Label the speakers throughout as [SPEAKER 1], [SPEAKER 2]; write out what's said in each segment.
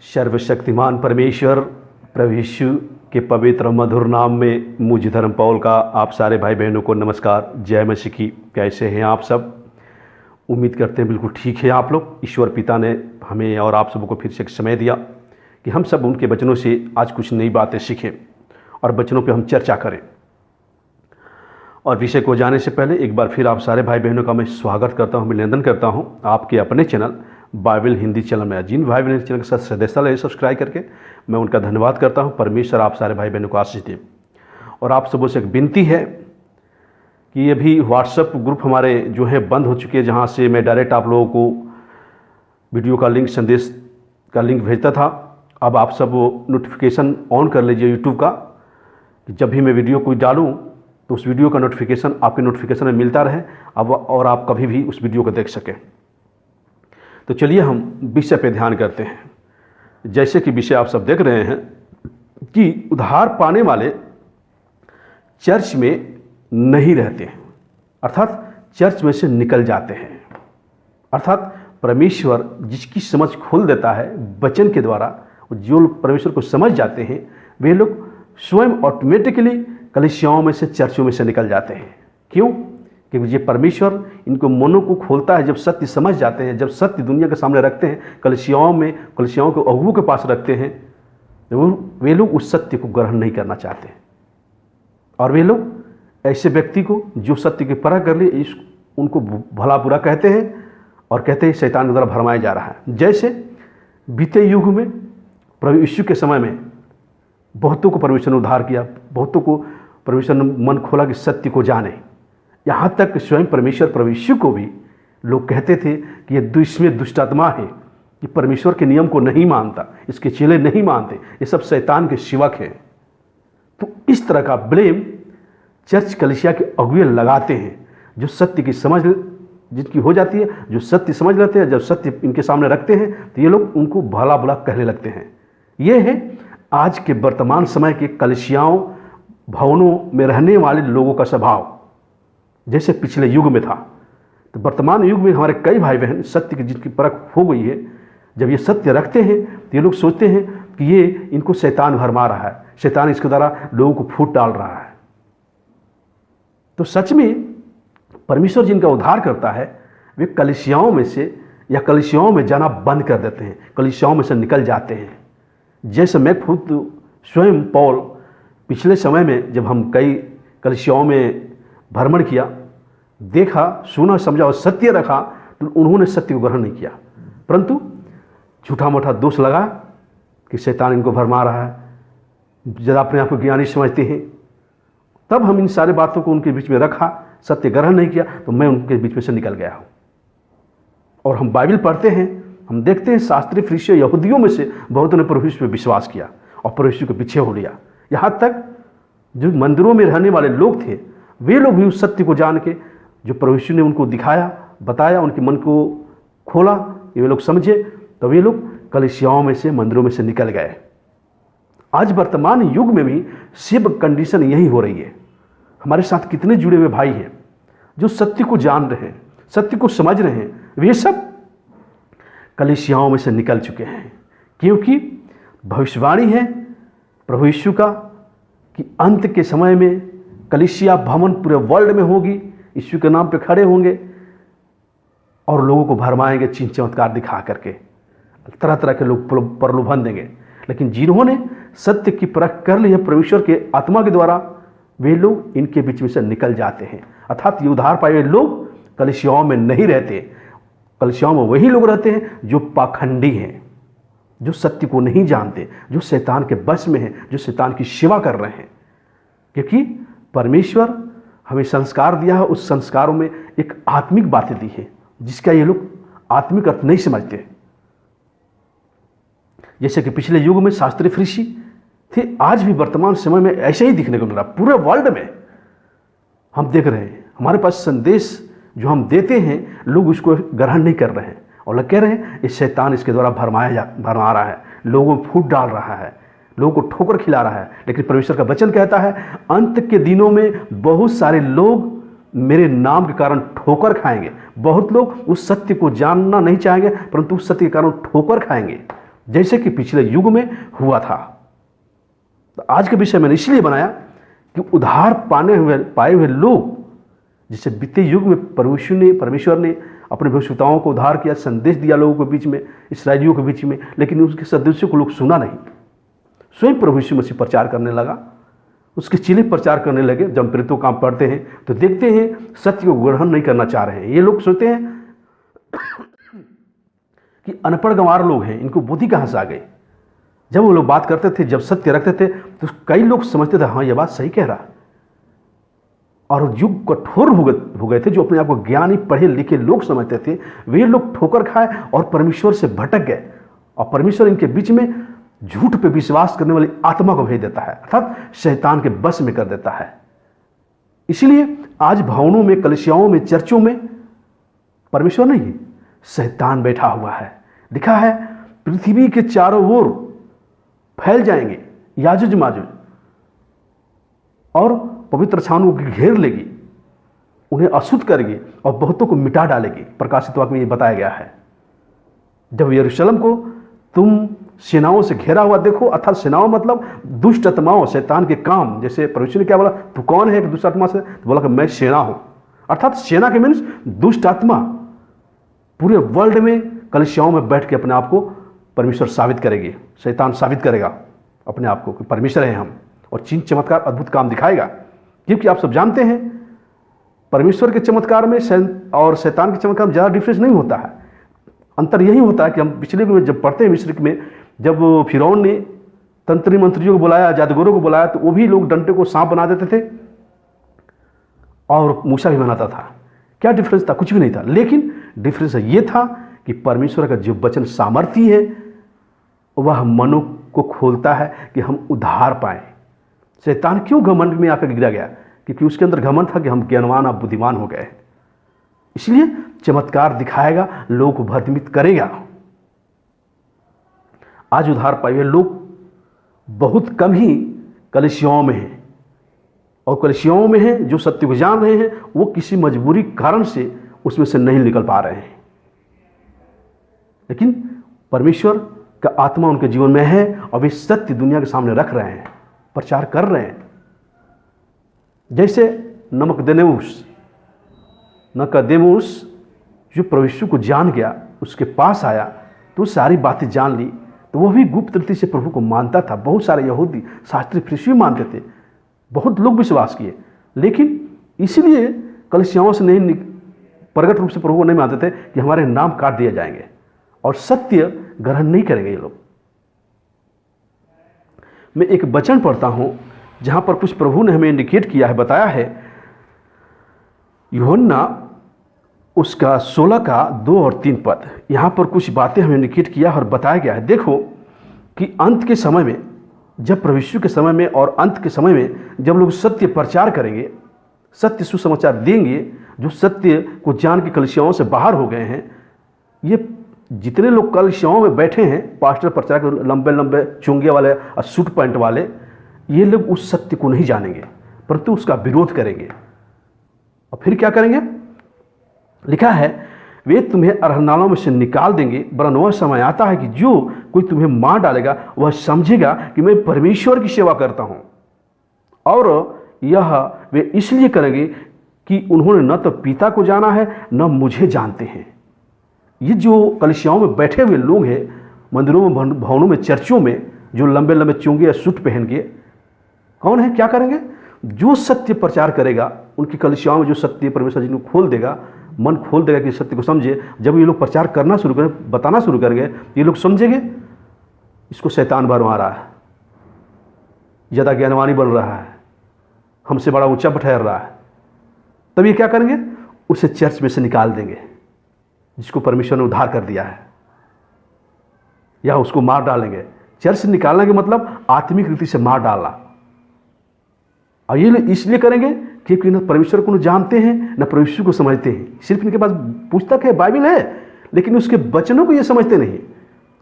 [SPEAKER 1] सर्वशक्तिमान परमेश्वर प्रभु यीशु के पवित्र मधुर नाम में मुझ धर्म पौल का आप सारे भाई बहनों को नमस्कार। जय मसीह की। कैसे हैं आप सब? उम्मीद करते हैं बिल्कुल ठीक है आप लोग। ईश्वर पिता ने हमें और आप सबको फिर से एक समय दिया कि हम सब उनके वचनों से आज कुछ नई बातें सीखें और वचनों पे हम चर्चा करें। और विषय को जाने से पहले एक बार फिर आप सारे भाई बहनों का मैं स्वागत करता हूं, अभिनंदन करता हूं आपके अपने चैनल बाइबल हिंदी चैनल में। जिन भाई बहनों चैनल के साथ सदस्यता ले सब्सक्राइब करके मैं उनका धन्यवाद करता हूं। परमेश्वर आप सारे भाई बहनों को आशीष दे। और आप सबों से एक विनती है कि ये भी व्हाट्सएप ग्रुप हमारे जो है बंद हो चुके हैं, जहाँ से मैं डायरेक्ट आप लोगों को वीडियो का लिंक, संदेश का लिंक भेजता था। अब आप सब नोटिफिकेशन ऑन कर लीजिए यूट्यूब का, कि जब भी मैं वीडियो कोई डालूँ तो उस वीडियो का नोटिफिकेशन आपके नोटिफिकेशन में मिलता रहे अब, और आप कभी भी उस वीडियो को देख सकें। तो चलिए हम विषय पे ध्यान करते हैं। जैसे कि विषय आप सब देख रहे हैं कि उद्धार पाने वाले चर्च में नहीं रहते हैं, अर्थात चर्च में से निकल जाते हैं। अर्थात परमेश्वर जिसकी समझ खोल देता है वचन के द्वारा, जो लोग परमेश्वर को समझ जाते हैं वे लोग स्वयं ऑटोमेटिकली कलीसियाओं में से, चर्चों में से निकल जाते हैं। क्यों? क्योंकि ये परमेश्वर इनको मनों को खोलता है। जब सत्य समझ जाते हैं, जब सत्य दुनिया के सामने रखते हैं, कलीसियाओं में, कलीसियाओं के अगुओं के पास रखते हैं, तो वे लोग उस सत्य को ग्रहण नहीं करना चाहते। और वे लोग ऐसे व्यक्ति को जो सत्य की परख कर लिए उनको भला बुरा कहते हैं और कहते हैं शैतान के द्वारा भरमाया जा रहा है। जैसे बीते युग में प्रभु यीशु के समय में बहुतों को परमेश्वर ने उद्धार किया, बहुतों को परमेश्वर ने मन खोला कि सत्य को जाने। यहाँ तक स्वयं परमेश्वर प्रभु यीशु को भी लोग कहते थे कि ये इसमें दुष्ट आत्मा है, कि परमेश्वर के नियम को नहीं मानता, इसके चेले नहीं मानते, ये सब शैतान के सेवक हैं। तो इस तरह का ब्लेम चर्च कलीसिया के अगुए लगाते हैं, जो सत्य की समझ जिनकी हो जाती है, जो सत्य समझ लेते हैं, जब सत्य इनके सामने रखते हैं तो ये लोग उनको भला बुरा कहने लगते हैं। ये है आज के वर्तमान समय के कलीसियाओं, भवनों में रहने वाले लोगों का स्वभाव। जैसे पिछले युग में था, तो वर्तमान युग में हमारे कई भाई बहन सत्य की जिनकी परख हो गई है, जब ये सत्य रखते हैं तो ये लोग सोचते हैं कि ये इनको शैतान भरमा रहा है, शैतान इसके द्वारा लोगों को फूट डाल रहा है। तो सच में परमेश्वर जिनका उद्धार करता है वे कलीसियाओं में से या कलीसियाओं में जाना बंद कर देते हैं, कलीसियाओं में से निकल जाते हैं। जैसे मैं खुद स्वयं पौल पिछले समय में जब हम कई कलीसियाओं में भ्रमण किया, देखा, सुना, समझा और सत्य रखा, तो उन्होंने सत्य को ग्रहण नहीं किया, परंतु झूठा मोटा दोष लगा कि शैतान इनको भरमा रहा है, ज़्यादा अपने आप को ज्ञानी समझते हैं। तब हम इन सारे बातों को उनके बीच में रखा, सत्य ग्रहण नहीं किया, तो मैं उनके बीच में से निकल गया हूँ। और हम बाइबल पढ़ते हैं, हम देखते हैं शास्त्री फरीसी यहूदियों में से बहुतों ने प्रभु यीशु पर विश्वास किया और प्रभु यीशु के पीछे हो लिया। यहाँ तक जो मंदिरों में रहने वाले लोग थे वे लोग भी उस सत्य को जान के, जो प्रभु यीशु ने उनको दिखाया, बताया, उनके मन को खोला, ये लोग समझे, तो वे लोग कलीसियाओं में से, मंदिरों में से निकल गए। आज वर्तमान युग में भी सेम कंडीशन यही हो रही है। हमारे साथ कितने जुड़े हुए भाई हैं जो सत्य को जान रहे हैं, सत्य को समझ रहे हैं, वे सब कलीसियाओं में से निकल चुके हैं। क्योंकि भविष्यवाणी है प्रभु यीशु का कि अंत के समय में कलीसिया भवन पूरे वर्ल्ड में होगी, यीशु के नाम पे खड़े होंगे और लोगों को भरमाएंगे, चिन्ह चमत्कार दिखा करके, तरह तरह के लोग प्रलोभन देंगे। लेकिन जिन्होंने सत्य की परख कर ली है परमेश्वर के आत्मा के द्वारा, वे लोग इनके बीच में से निकल जाते हैं। अर्थात ये उद्धार पाए हुए लोग कलीसियाओं में नहीं रहते। कलीसियाओं में वही लोग रहते हैं जो पाखंडी हैं, जो सत्य को नहीं जानते, जो शैतान के बस में हैं, जो शैतान की सेवा कर रहे हैं। क्योंकि परमेश्वर हमें संस्कार दिया है, उस संस्कारों में एक आत्मिक बातें दी है जिसका ये लोग आत्मिक अर्थ नहीं समझते। जैसे कि पिछले युग में शास्त्री फरीसी थे, आज भी वर्तमान समय में ऐसे ही दिखने को मिल रहा। पूरे वर्ल्ड में हम देख रहे हैं, हमारे पास संदेश जो हम देते हैं लोग उसको ग्रहण नहीं कर रहे हैं और लोग कह रहे हैं ये शैतान इसके द्वारा भरमा रहा है, लोगों में फूट डाल रहा है, लोगों को ठोकर खिला रहा है। लेकिन परमेश्वर का वचन कहता है अंत के दिनों में बहुत सारे लोग मेरे नाम के कारण ठोकर खाएंगे। बहुत लोग उस सत्य को जानना नहीं चाहेंगे, परंतु उस सत्य के कारण ठोकर खाएंगे। जैसे कि पिछले युग में हुआ था। तो आज का विषय मैंने इसलिए बनाया कि उद्धार पाए हुए लोग, जिससे बीते युग में परमेश्वर ने अपने भविष्यताओं को उद्धार किया, संदेश दिया लोगों के बीच में, इसराइलियों के बीच में, लेकिन उसके संदेशों को लोग सुना नहीं। स्वयं प्रभु यीशु मसीह प्रचार करने लगा, उसके चेले प्रचार करने लगे। जब प्रेरितों काम पढ़ते हैं तो देखते हैं सत्य को ग्रहण नहीं करना चाह रहे हैं। ये लोग सोचते हैं कि अनपढ़ गंवार लोग हैं, इनको बुद्धि कहाँ से आ गई। जब वो लोग बात करते थे, जब सत्य रखते थे, तो कई लोग समझते थे हाँ ये बात सही कह रहा, और युग कठोर हो गए थे। जो अपने आप को ज्ञानी पढ़े लिखे लोग समझते थे, वे लोग ठोकर खाए और परमेश्वर से भटक गए, और परमेश्वर इनके बीच में झूठ पे विश्वास करने वाली आत्मा को भेज देता है, अर्थात शैतान के बस में कर देता है। इसलिए आज भवनों में, कलीसियाओं में, चर्चों में परमेश्वर नहीं, शैतान बैठा हुआ है। लिखा है पृथ्वी के चारों ओर फैल जाएंगे याजुज माजुज, और पवित्र स्थानों को घेर लेगी, उन्हें अशुद्ध करेगी और बहुतों को मिटा डालेगी। प्रकाशित वाक्य में ये बताया गया है। जब यरूशलेम को तुम सेनाओं से घेरा हुआ देखो, अर्थात सेनाओं मतलब दुष्ट आत्माओं, शैतान के काम। जैसे परमेश्वर ने क्या बोला, तू कौन है दुष्ट आत्मा से, तो बोला कि मैं सेना हूं। अर्थात सेना के मीन्स दुष्ट आत्मा पूरे वर्ल्ड में कलीसियाओं में बैठ के अपने आप को परमेश्वर साबित करेगी। शैतान साबित करेगा अपने आप को कि परमेश्वर है हम, और चिन्ह चमत्कार अद्भुत काम दिखाएगा। क्योंकि आप सब जानते हैं परमेश्वर के चमत्कार में और शैतान के चमत्कार में ज़्यादा डिफरेंस नहीं होता है। अंतर यही होता है कि हम पिछले में जब पढ़ते हैं मिस्र में, जब फिरौन ने तंत्री मंत्रियों को बुलाया, जादूगरों को बुलाया, तो वो भी लोग डंडे को सांप बना देते थे और मूसा भी बनाता था। क्या डिफरेंस था? कुछ भी नहीं था। लेकिन डिफरेंस ये था कि परमेश्वर का जो वचन सामर्थ्य है वह मनो को खोलता है कि हम उद्धार पाएं। शैतान क्यों घमंड में आकर गिरा गया? क्योंकि उसके अंदर घमंड था कि हम ज्ञानवान और बुद्धिमान हो गए। इसलिए चमत्कार दिखाएगा, लोगों को भ्रमित करेगा। आज उद्धार पाए हुए लोग बहुत कम ही कलीसियाओं में हैं, और कलीसियाओं में हैं जो सत्य को जान रहे हैं, वो किसी मजबूरी कारण से उसमें से नहीं निकल पा रहे हैं। लेकिन परमेश्वर का आत्मा उनके जीवन में है और वे सत्य दुनिया के सामने रख रहे हैं, प्रचार कर रहे हैं। जैसे नकदेमुस जो प्रभु यीशु को जान गया, उसके पास आया तो सारी बातें जान ली, तो वह भी गुप्त रीति से प्रभु को मानता था। बहुत सारे यहूदी शास्त्री फरीसी मानते थे, बहुत लोग विश्वास किए, लेकिन इसलिए कलीसियाओं से नहीं, प्रगट रूप से प्रभु को नहीं मानते थे कि हमारे नाम काट दिए जाएंगे और सत्य ग्रहण नहीं करेंगे ये लोग। मैं एक वचन पढ़ता हूं जहां पर कुछ प्रभु ने हमें इंडिकेट किया है, बताया है। यूहन्ना उसका 16 का 2 और 3 पद, यहां पर कुछ बातें हमें इंडिकेट किया और बताया गया है। देखो कि अंत के समय में, जब प्रभु यीशु के समय में और अंत के समय में जब लोग सत्य प्रचार करेंगे, सत्य सुसमाचार देंगे, जो सत्य को जान के कलीसियाओं से बाहर हो गए हैं, ये जितने लोग कलीसियाओं में बैठे हैं, पास्टर प्रचार के लंबे लंबे चुंगे वाले और सूट पैंट वाले, ये लोग उस सत्य को नहीं जानेंगे, परंतु उसका विरोध करेंगे। और फिर क्या करेंगे? लिखा है वे तुम्हें अरहनालों में से निकाल देंगे, वरन वह समय आता है कि जो कोई तुम्हें मार डालेगा वह समझेगा कि मैं परमेश्वर की सेवा करता हूं, और यह वे इसलिए करेंगे कि उन्होंने न तो पिता को जाना है न मुझे जानते हैं। ये जो कलीसियाओं में बैठे हुए लोग हैं, मंदिरों में, भवनों में, चर्चों में, जो लंबे लंबे चुंगे या सूट पहन के, कौन है? क्या करेंगे? जो सत्य प्रचार करेगा, उनकी कलीसियाओं में जो सत्य परमेश्वर जी को खोल देगा, मन खोल देगा कि सत्य को समझे। जब ये लोग प्रचार करना शुरू करें, बताना शुरू करेंगे, ये लोग समझेंगे इसको शैतान भरमा रहा है, ज़्यादा ज्ञानवानी बन रहा है, हमसे बड़ा ऊंचा ठहर रहा है। तब ये क्या करेंगे? उसे चर्च में से निकाल देंगे जिसको परमेश्वर ने उद्धार कर दिया है, या उसको मार डालेंगे। चर्च से निकालने का मतलब आत्मिक रीति से मार डालना। और ये इसलिए करेंगे क्योंकि न परमेश्वर को न जानते हैं, न परमेश्वर को समझते हैं। सिर्फ इनके पास पुस्तक है, बाइबल है, लेकिन उसके वचनों को ये समझते नहीं,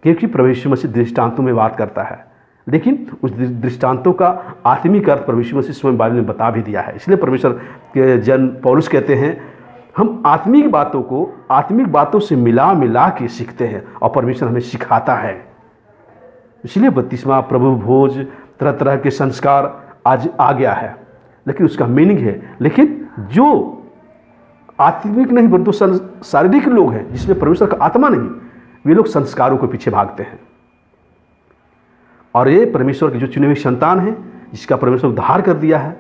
[SPEAKER 1] क्योंकि परमेश्वर मसीह दृष्टांतों में बात करता है। लेकिन उस दृष्टांतों का आत्मिक अर्थ परमेश्वर मसीह स्वयं बाइबल में बता भी दिया है। इसलिए परमेश्वर के जन पौलुस कहते हैं, हम आत्मिक बातों को आत्मिक बातों से मिला के सीखते हैं, और परमेश्वर हमें सिखाता है। इसलिए 32वां प्रभु भोज, तरह तरह के संस्कार आज आ गया है, लेकिन उसका मीनिंग है। लेकिन जो आत्मिक नहीं परंतु शारीरिक लोग हैं, जिसमें परमेश्वर का आत्मा नहीं, वे लोग संस्कारों के पीछे भागते हैं। और ये परमेश्वर की जो चुनी हुई संतान है, जिसका परमेश्वर उद्धार कर दिया है,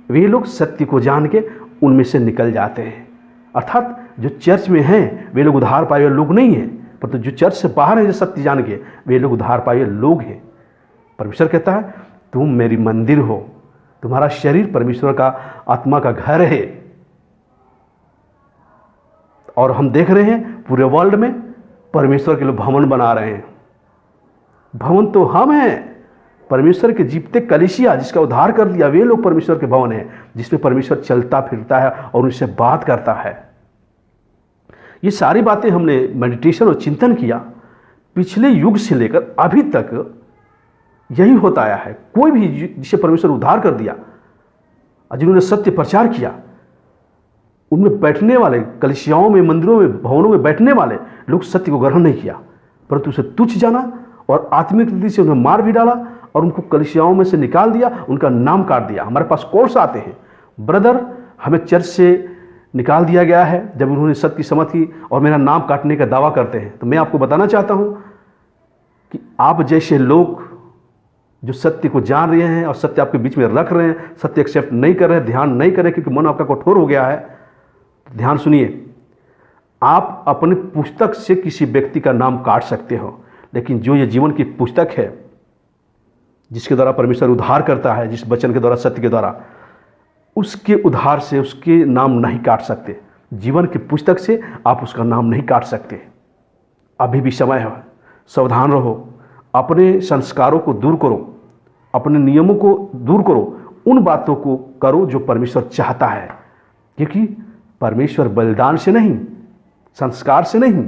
[SPEAKER 1] वे लोग सत्य को जान के उनमें से निकल जाते हैं। अर्थात जो चर्च में हैं वे लोग उद्धार पाए हुए लोग नहीं हैं, परंतु जो चर्च से बाहर है, जो सत्य जान के, वे लोग उद्धार पाए हुए लोग हैं। परमेश्वर कहता है तुम मेरी मंदिर हो, तुम्हारा शरीर परमेश्वर का आत्मा का घर है। और हम देख रहे हैं पूरे वर्ल्ड में परमेश्वर के लोग भवन बना रहे हैं। भवन तो हम हैं, परमेश्वर के जीवते कलीसिया जिसका उद्धार कर दिया, वे लोग परमेश्वर के भवन हैं, जिसमें परमेश्वर चलता फिरता है और उनसे बात करता है। ये सारी बातें हमने मेडिटेशन और चिंतन किया, पिछले युग से लेकर अभी तक यही होता आया है। कोई भी जिसे परमेश्वर उद्धार कर दिया और जिन्होंने सत्य प्रचार किया, उनमें बैठने वाले, कलीसियाओं में, मंदिरों में, भवनों में बैठने वाले लोग सत्य को ग्रहण नहीं किया, परंतु उसे तुच्छ जाना और आत्मिक रीति से उन्हें मार भी डाला और उनको कलीसियाओं में से निकाल दिया, उनका नाम काट दिया। हमारे पास कॉल्स आते हैं, ब्रदर हमें चर्च से निकाल दिया गया है जब उन्होंने सत्य की समझ की और मेरा नाम काटने का दावा करते हैं। तो मैं आपको बताना चाहता हूं कि आप जैसे लोग जो सत्य को जान रहे हैं और सत्य आपके बीच में रख रहे हैं, सत्य एक्सेप्ट नहीं कर रहे हैं, ध्यान नहीं कर रहे क्योंकि मन आपका कठोर हो गया है, तो ध्यान सुनिए। आप अपनी पुस्तक से किसी व्यक्ति का नाम काट सकते हो, लेकिन जो ये जीवन की पुस्तक है जिसके द्वारा परमेश्वर उद्धार करता है, जिस वचन के द्वारा, सत्य के द्वारा, उसके उद्धार से उसके नाम नहीं काट सकते। जीवन की पुस्तक से आप उसका नाम नहीं काट सकते। अभी भी समय है, सावधान रहो, अपने संस्कारों को दूर करो, अपने नियमों को दूर करो, उन बातों को करो जो परमेश्वर चाहता है, क्योंकि परमेश्वर बलिदान से नहीं, संस्कार से नहीं,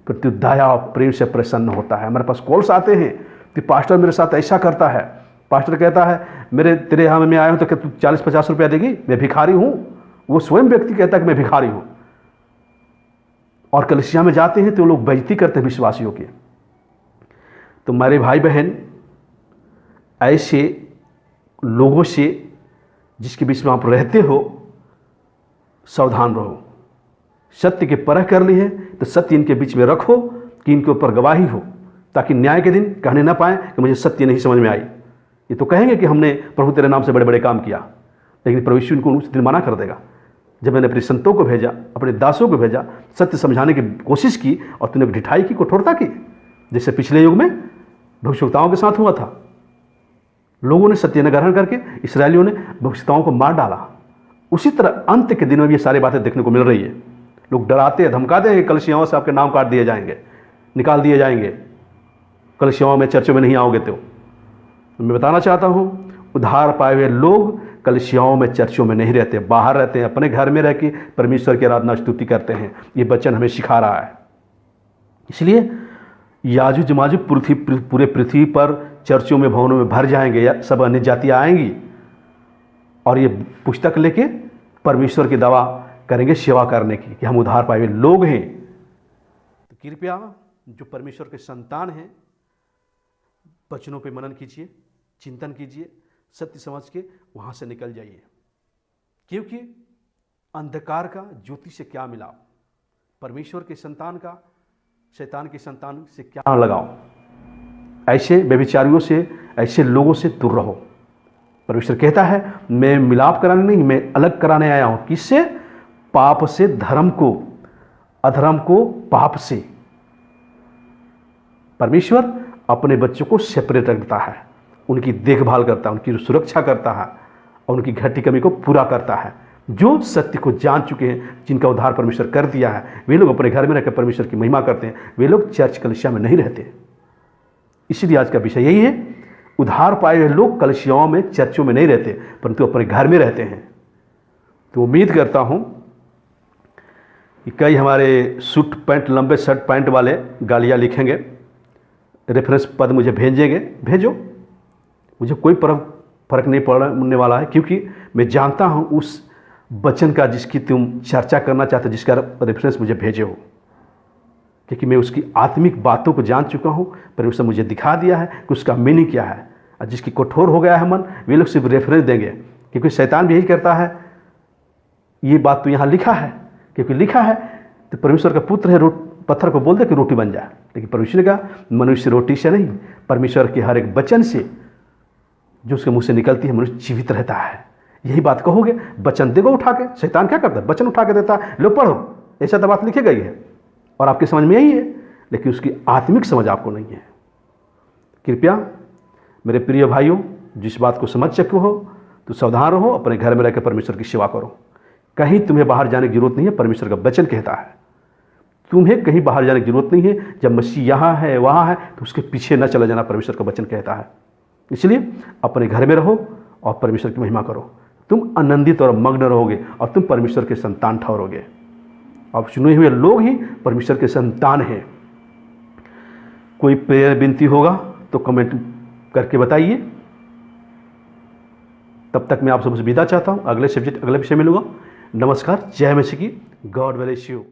[SPEAKER 1] परंतु दया और प्रेम से प्रसन्न होता है। हमारे पास कॉल्स आते हैं कि पास्टर मेरे साथ ऐसा करता है, पास्टर कहता है मेरे तेरे यहाँ में आया हूँ तो क्या तू 40-50 रुपया देगी, मैं भिखारी हूँ। वो स्वयं व्यक्ति कहता है कि मैं भिखारी हूँ। और कलीसिया में जाते हैं तो लोग बेइज्जती करते हैं विश्वासियों की। तो मेरे भाई बहन, ऐसे लोगों से जिसके बीच में आप रहते हो, सावधान रहो। सत्य के परख कर ली है तो सत्य इनके बीच में रखो कि इनके ऊपर गवाही हो, ताकि न्याय के दिन कहने ना पाए कि मुझे सत्य नहीं समझ में आई। ये तो कहेंगे कि हमने प्रभु तेरे नाम से बड़े बड़े काम किया, लेकिन प्रभु यीशु इनको उस दिन मना कर देगा। जब मैंने अपने संतों को भेजा, अपने दासों को भेजा, सत्य समझाने की कोशिश की और तूने ढिठाई की, कठोरता की, जैसे पिछले युग में भविष्यवक्ताओं के साथ हुआ था। लोगों ने सत्य न ग्रहण करके इस्राएलियों ने भविष्यवक्ताओं को मार डाला। उसी तरह अंत के दिनों में ये सारी बातें देखने को मिल रही है। लोग डराते हैं, धमकाते हैं कि कलीसियाओं से आपके नाम काट दिए जाएंगे, निकाल दिए जाएंगे, कलीसियाओं में, चर्चों में नहीं आओगे। तो मैं बताना चाहता हूँ, उद्धार पाए हुए लोग कलीसियाओं में, चर्चों में नहीं रहते, बाहर रहते हैं, अपने घर में रह के परमेश्वर की आराधना स्तुति करते हैं। ये वचन हमें सिखा रहा है। इसलिए याजूज माजूज पूरे पृथ्वी पर चर्चों में, भवनों में भर जाएंगे, या सब अन्य जातियाँ आएंगी और ये पुस्तक लेके परमेश्वर की दवा करेंगे सेवा करने की कि हम उद्धार पाए हुए लोग हैं। तो कृपया जो परमेश्वर के संतान हैं, वचनों पे मनन कीजिए, चिंतन कीजिए, सत्य समझ के वहाँ से निकल जाइए, क्योंकि अंधकार का ज्योति से क्या मिलाओ, परमेश्वर के संतान का शैतान के संतान से क्या लगाओ। ऐसे व्यभिचारियों से, ऐसे लोगों से दूर रहो। परमेश्वर कहता है मैं मिलाप कराने नहीं, मैं अलग कराने आया हूँ। किससे? पाप से धर्म को, अधर्म को पाप से। परमेश्वर अपने बच्चों को सेपरेट रखता है, उनकी देखभाल करता है, उनकी सुरक्षा करता है और उनकी घटी कमी को पूरा करता है। जो सत्य को जान चुके हैं, जिनका उद्धार परमेश्वर कर दिया है, वे लोग अपने घर में रहकर परमेश्वर की महिमा करते हैं। वे लोग चर्च कलीसिया में नहीं रहते। इसीलिए आज का विषय यही है, उद्धार पाए हुए लोग कलीसियाओं में, चर्चों में नहीं रहते, परंतु अपने घर में रहते हैं। तो उम्मीद करता हूँ कि कई हमारे सूट पैंट, लंबे शर्ट पैंट वाले गालियाँ लिखेंगे, रेफरेंस पद मुझे भेजेंगे, भेजो, मुझे कोई फर्क नहीं पड़ने वाला है, क्योंकि मैं जानता हूँ उस वचन का जिसकी तुम चर्चा करना चाहते हो, जिसका रेफरेंस मुझे भेजे हो। क्योंकि मैं उसकी आत्मिक बातों को जान चुका हूँ। परमेश्वर मुझे दिखा दिया है कि उसका मीनिंग क्या है। और जिसकी कठोर हो गया है मन, वे लोग सिर्फ रेफरेंस देंगे, क्योंकि शैतान भी यही करता है। ये बात तो यहाँ लिखा है, क्योंकि लिखा है तो परमेश्वर का पुत्र है, पत्थर को बोल दे कि रोटी बन जाए। लेकिन परमेश्वर का मनुष्य रोटी से नहीं, परमेश्वर के हर एक वचन से जो उसके मुंह से निकलती है मनुष्य जीवित रहता है। यही बात कहोगे, वचन देगो उठा के। शैतान क्या करता है? वचन उठा के देता है, लो पढ़ो, ऐसा तो बात लिखी गई है और आपकी समझ में यही है, लेकिन उसकी आत्मिक समझ आपको नहीं है। कृपया मेरे प्रिय भाइयों, जिस बात को समझ चुके हो तो सावधान रहो, अपने घर में रहकर परमेश्वर की सेवा करो। कहीं तुम्हें बाहर जाने की जरूरत नहीं है, परमेश्वर का वचन कहता है तुम्हें कहीं बाहर जाने की जरूरत नहीं है। जब मसीह यहाँ है वहाँ है तो उसके पीछे न चला जाना, परमेश्वर का वचन कहता है। इसलिए अपने घर में रहो और परमेश्वर की महिमा करो। तुम आनंदित और मग्न रहोगे और तुम परमेश्वर के संतान ठहरोगे। अब चुने हुए लोग ही परमेश्वर के संतान हैं। कोई प्रेयर विनती होगा तो कमेंट करके बताइए। तब तक मैं आप सबसे विदा चाहता हूँ। अगले सब्जेक्ट, अगले विषय में मिलूंगा। नमस्कार, जय मसीह की। God bless you.